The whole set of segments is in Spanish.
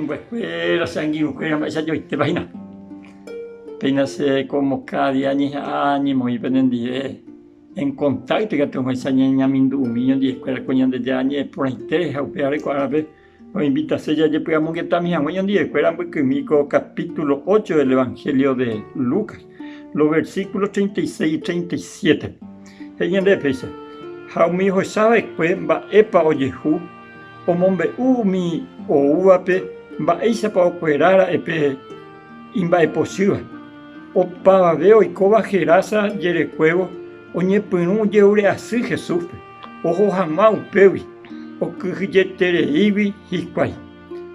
en escuela, sanguíneo, ya yo te vaina. Peinase como cada día ni ánimo y penendie en contacto que tengo esa niña mindumiño de escuela coñan de ya ni por interés a operar con árabe o invitase ya pegamos que también coñan de escuela porque capítulo 8 del Evangelio de Lucas, los versículos 36 y 37. Ella de pesa. Jaumi hijo sabe pues va epa oyehu o mombe mi o uape va esa pa operar epe imba eposiva o pa veo y coba gerasa yere cuevo oñe pinu yeure así Jesús ojo jamás upewi o kujetere ibi hikwai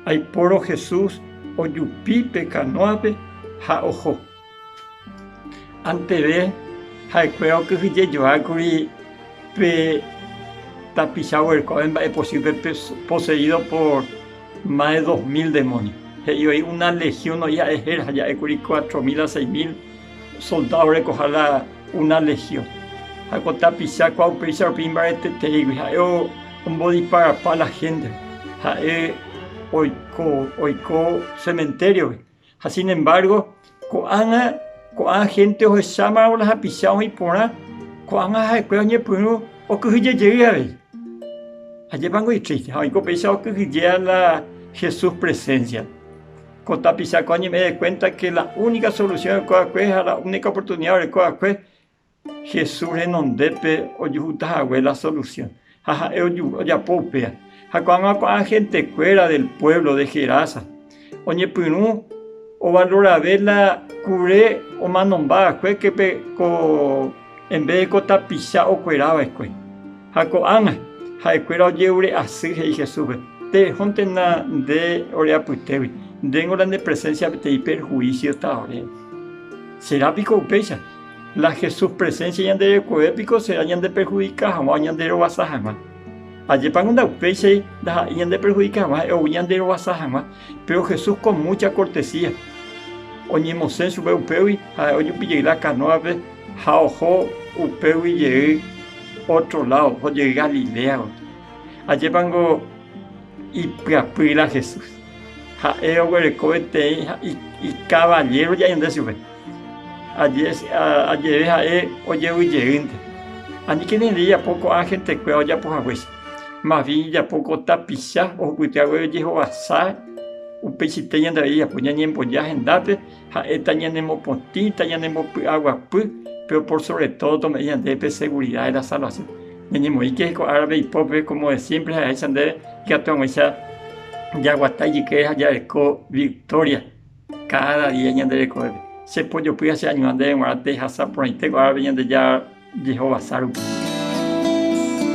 ay poro Jesús o yupipe canoape ha ojo ante ve ha cueo kuje yo akuri pe tapizado el cohen es posible poseído por más de 2000 demonios. Y hoy una legión no ya es ya es 4000 a 6000 soldados recoger una legión. Algo tapizado cuando pisa primero te digo yo un body para la gente. Oiko cementerio. Sin embargo, con gente o se llama o las apisados y por ahí cuando hay que poner o que llega allí van a triste hay que pensar que llega la Jesús presencia con tapizar cuando me doy cuenta que la única solución es la única oportunidad de Jesús en donde o yuta la solución ya popea cuando hay gente fuera del pueblo de Gerasa oye pinu o valora verla cure o manomba que en vez de cota pisa o cueraba escue. Jaco ana, jacuera yeure así Jesús. Te jontena de orea putevi. Dengo la de presencia de perjuicio esta hora. Será pico pecha. La Jesús presencia ya de coépico será ya de perjudicar jamás ya de robasa jamás. Allí para una pecha ya de perjudicar jamás o ya de robasa jamás. Pero Jesús con mucha cortesía. Oñemos en su beupevi, oye pille la canoa Jaojo, Upeu y llegué otro lado, o llegué a Galilea. Allí vango y Piapila Jesús. Jaeo, Guerecoete y caballero ya en ese. Allí jae, oye, y llegué. Allí que ni día poco a gente que ya por agües. Más bien ya poco tapiza, o cuiteagüe llego a sa. Un pesite ya de ahí, apoya ni en pollaje en date, esta ya en mopotita, ya en agua pero por sobre todo mediante seguridad de la salvación. Venimos y que árabe y pobre como de siempre a esa de que a toda esa yaguatay que es allá de victoria cada día ya de se puede pues hacer año de muerte hasta por ahí tengo árabe ya Jehová Saru.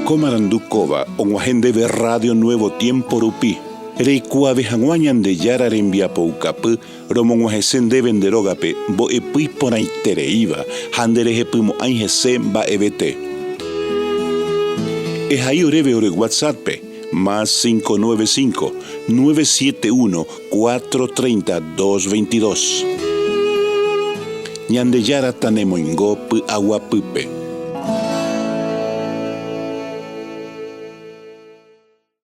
Comarandukova on agende de Radio Nuevo Tiempo Rupi. Reikua vejanguañan de yara rembia poucapu, romonguajesen de venderogape, bo epui por aitereiva, handereje pumo anjese ba ebete. Ejaí oreve ore WhatsApp, más 595-971-430-222. Ñande yara tanemoingo pu aguapupe.